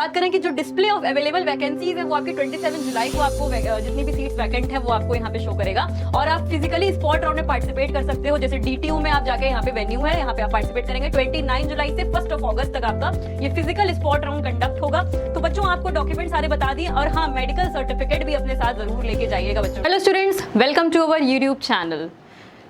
बात करें कि जो डिस्प्ले ऑफ अवेलेबल वैकेंसीज है वो आपकी 27 जुलाई को आपको जितनी भी सीट्स वैकेंट है वो आपको यहाँ पे शो करेगा और आप फिजिकली स्पॉट राउंड में पार्टिसिपेट कर सकते हो। जैसे DTU में आप जाके यहाँ पे वेन्यू है, यहाँ पे आप पार्टिसिपेट करेंगे। 29 जुलाई से 1 अगस्त तक आपका ये फिजिकल स्पॉट राउंड कंडक्ट होगा। तो बच्चों आपको डॉक्यूमेंट सारे बता दिए और हाँ, मेडिकल सर्टिफिकेट भी अपने साथ जरूर लेके जाइएगा बच्चों। Hello students, welcome to our YouTube channel.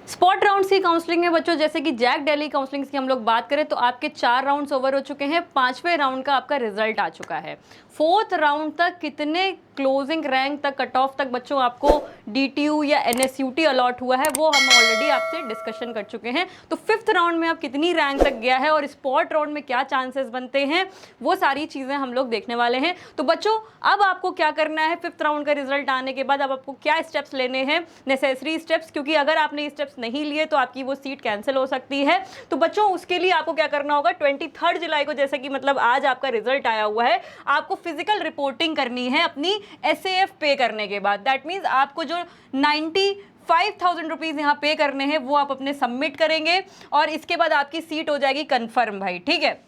Spot rounds की काउंसलिंग में बच्चों, जैसे कि जैक दिल्ली काउंसलिंग की हम लोग बात करें तो आपके 4 राउंड्स ओवर हो चुके हैं। 5वें राउंड का आपका रिजल्ट आ चुका है। 4th राउंड तक कितने क्लोजिंग रैंक तक, कट ऑफ तक बच्चों आपको DTU या NSUT अलॉट हुआ है वो हम ऑलरेडी आपसे डिस्कशन कर चुके हैं। तो 5th राउंड में आप कितनी रैंक तक गया है और स्पॉट राउंड में क्या चांसेस बनते हैं वो सारी चीज़ें हम लोग देखने वाले हैं। तो बच्चों अब आपको क्या करना है, 5th राउंड का रिजल्ट आने के बाद अब आपको क्या स्टेप्स लेने हैं, नेसेसरी स्टेप्स, क्योंकि अगर आपने स्टेप्स नहीं लिए तो आपकी वो सीट कैंसिल हो सकती है। तो बच्चों उसके लिए आपको क्या करना होगा, 23 जुलाई को, जैसे कि मतलब आज आपका रिजल्ट आया हुआ है, आपको फिजिकल रिपोर्टिंग करनी है अपनी SAF पे करने के बाद। दैट मीन्स आपको जो 95,000 रुपीज़ यहाँ पे करने हैं वो आप अपने सबमिट करेंगे और इसके बाद आपकी सीट हो जाएगी कंफर्म भाई, ठीक है।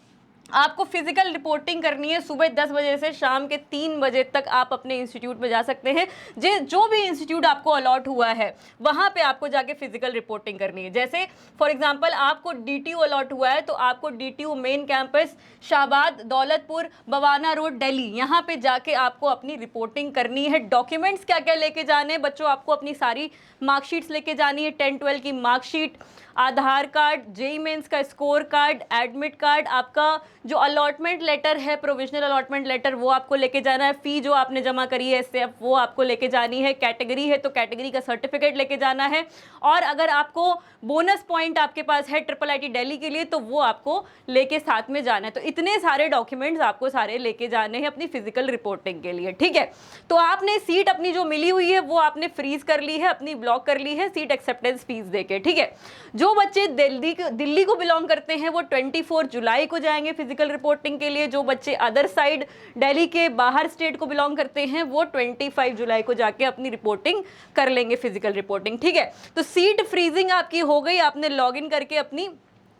आपको फिजिकल रिपोर्टिंग करनी है सुबह 10 बजे से शाम के 3 बजे तक। आप अपने इंस्टीट्यूट में जा सकते हैं, जो भी इंस्टीट्यूट आपको अलॉट हुआ है वहाँ पे आपको जाके फिजिकल रिपोर्टिंग करनी है। जैसे फॉर एग्जांपल आपको DTU अलॉट हुआ है तो आपको DTU main campus Shahbad, Daulatpur, Bawana road, Delhi, यहाँ पे जाके आपको अपनी रिपोर्टिंग करनी है। डॉक्यूमेंट्स क्या क्या लेके जाने हैं बच्चों, आपको अपनी सारी मार्कशीट्स लेके जानी है। 10-12 की मार्कशीट, आधार कार्ड, JEE मेंस का स्कोर कार्ड, एडमिट कार्ड, आपका जो अलॉटमेंट लेटर है, प्रोविजनल अलॉटमेंट लेटर, वो आपको लेके जाना है। फी जो आपने जमा करी है SAF वो आपको लेके जानी है। कैटेगरी है तो कैटेगरी का सर्टिफिकेट लेके जाना है। और अगर आपको बोनस पॉइंट आपके पास है IIIT दिल्ली के लिए तो वो आपको लेके साथ में जाना है। तो इतने सारे डॉक्यूमेंट्स आपको सारे लेके जाने हैं अपनी फिजिकल रिपोर्टिंग के लिए, ठीक है। तो आपने सीट अपनी जो मिली हुई है वो आपने फ्रीज कर ली है, अपनी ब्लॉक कर ली है सीट एक्सेप्टेंस फीस देके, ठीक है। जो बच्चे दिल्ली को बिलोंग करते हैं वो 24 जुलाई को जाएंगे फिजिकल रिपोर्टिंग के लिए। जो बच्चे अदर साइड दिल्ली के बाहर स्टेट को बिलोंग करते हैं वो 25 जुलाई को जाके अपनी रिपोर्टिंग कर लेंगे, फिजिकल रिपोर्टिंग, ठीक है। तो सीट फ्रीजिंग आपकी हो गई, आपने लॉगिन करके अपनी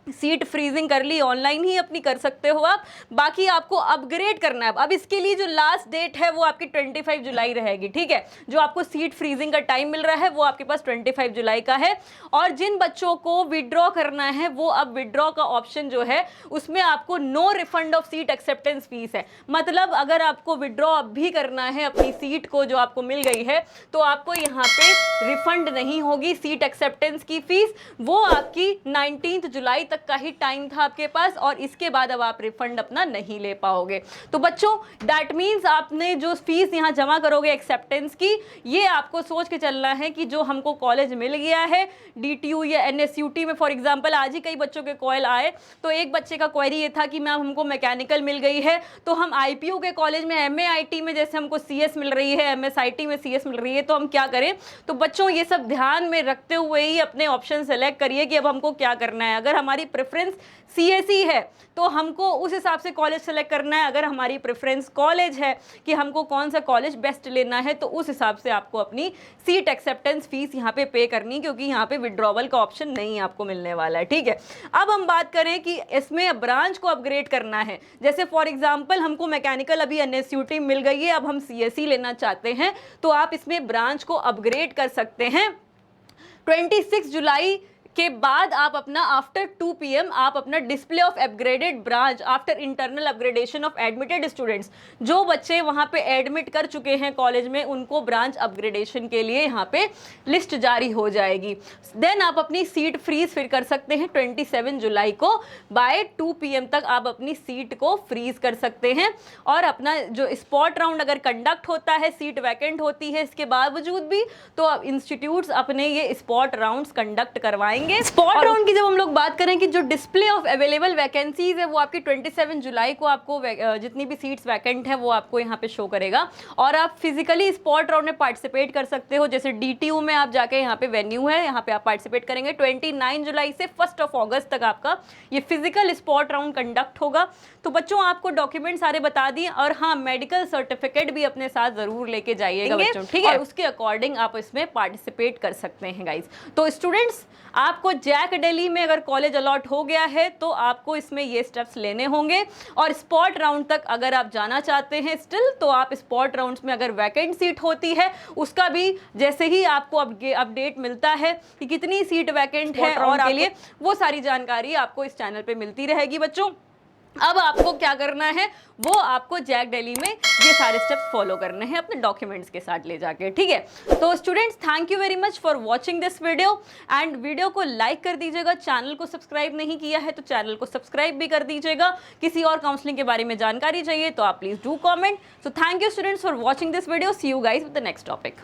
सीट फ्रीजिंग कर ली, ऑनलाइन ही अपनी कर सकते हो आप। बाकी आपको अपग्रेड करना है। अब इसके लिए जो लास्ट डेट है वो आपकी 25 जुलाई रहेगी, ठीक है। जो आपको सीट फ्रीजिंग का टाइम मिल रहा है वो आपके पास 25 जुलाई का है। और जिन बच्चों को विड्रॉ करना है वो अब विड्रॉ का ऑप्शन जो है उसमें आपको no refund of seat acceptance fees है। मतलब अगर आपको विड्रॉ अब भी करना है अपनी सीट को जो आपको मिल गई है तो आपको यहाँ पे रिफंड नहीं होगी सीट एक्सेप्टेंस की फीस। वो आपकी 19 जुलाई तक का ही टाइम था आपके पास और इसके बाद अब आप रिफंड अपना नहीं ले पाओगे। तो बच्चों दैट मीन्स आपने जो फीस यहाँ जमा करोगे एक्सेप्टेंस की, ये आपको सोच के चलना है कि जो हमको कॉलेज मिल गया है DTU या NSUT में। फॉर एग्जांपल आज ही कई बच्चों के कॉल आए तो एक बच्चे का क्वेरी ये था कि मैम हमको मैकेनिकल मिल गई है तो हम IPU के कॉलेज में MAIT में जैसे हमको CS मिल रही है, MSIT में CS मिल रही है, तो हम क्या करें। तो बच्चों ये सब ध्यान में रखते हुए ही अपने ऑप्शन सेलेक्ट करिए कि अब हमको क्या करना है। अगर हमारी प्रेफरेंस CSE है तो हमको उस हिसाब से कॉलेज सेलेक्ट करना है। अगर हमारी प्रेफरेंस कॉलेज है कि हमको कौन सा कॉलेज बेस्ट लेना है तो उस हिसाब से आपको अपनी सीट एक्सेप्टेंस फीस यहाँ पे करनी, क्योंकि यहाँ पे विड्रॉवल का ऑप्शन नहीं आपको मिलने वाला है, ठीक है। अब हम बात करें कि इसमें ब्रांच को अपग्रेड करना है। जैसे फॉर एग्जांपल हमको मैकेनिकल अभी NSUT मिल गई है, अब हम CSE लेना चाहते हैं तो आप इसमें ब्रांच को अपग्रेड कर सकते हैं। 26 जुलाई के बाद आप अपना आफ्टर 2 PM आप अपना display of upgraded branch after internal upgradation of admitted students, जो बच्चे वहाँ पे एडमिट कर चुके हैं कॉलेज में उनको ब्रांच अपग्रेडेशन के लिए यहाँ पे लिस्ट जारी हो जाएगी। देन आप अपनी सीट फ्रीज फिर कर सकते हैं 27 जुलाई को बाय 2 PM तक आप अपनी सीट को फ्रीज कर सकते हैं। और अपना जो स्पॉट राउंड अगर कंडक्ट होता है, सीट वैकेंट होती है इसके बावजूद भी, तो इंस्टीट्यूट्स अपने ये स्पॉट राउंड्स कंडक्ट करवाएंगे। स्पॉट राउंड की जब हम लोग बात करें कि जो डिस्प्ले ऑफ अवेलेबल वैकेंसीज है वो आपकी 27 जुलाई को आपको जितनी भी सीट्स वैकेंट है वो आपको यहाँ पे शो करेगा और आप फिजिकली स्पॉट राउंड में पार्टिसिपेट कर सकते हो। जैसे DTU में आप जाके यहाँ पे वेन्यू है, यहाँ पे आप पार्टिसिपेट करेंगे। 29 जुलाई से 1 अगस्त तक आपका ये फिजिकल स्पॉट राउंड कंडक्ट होगा। तो बच्चों आपको डॉक्यूमेंट सारे बता दिए और हाँ, मेडिकल सर्टिफिकेट भी अपने साथ जरूर लेके जाइएगा बच्चों, ठीक है। उसके अकॉर्डिंग आप इसमें पार्टिसिपेट कर सकते हैं गाइज। तो स्टूडेंट्स आप आपको जैक दिल्ली में अगर कॉलेज अलॉट हो गया है तो आपको इसमें ये स्टेप्स लेने होंगे। और स्पॉट राउंड तक अगर आप जाना चाहते हैं स्टिल, तो आप स्पॉट राउंड्स में अगर वैकेंट सीट होती है उसका भी जैसे ही आपको अपडेट मिलता है कि कितनी सीट वैकेंट है और के लिए वो सारी जानकारी आपको इस चैनल पे मिलती रहेगी बच्चों। अब आपको क्या करना है, वो आपको जैक दिल्ली में ये सारे स्टेप्स फॉलो करने हैं अपने डॉक्यूमेंट्स के साथ ले जाके, ठीक है। तो students, thank you very much for watching this video and video को लाइक कर दीजिएगा। चैनल को सब्सक्राइब नहीं किया है तो चैनल को सब्सक्राइब भी कर दीजिएगा। किसी और काउंसलिंग के बारे में जानकारी चाहिए तो आप please do comment. So thank you students for watching this video. See you guys with the next topic.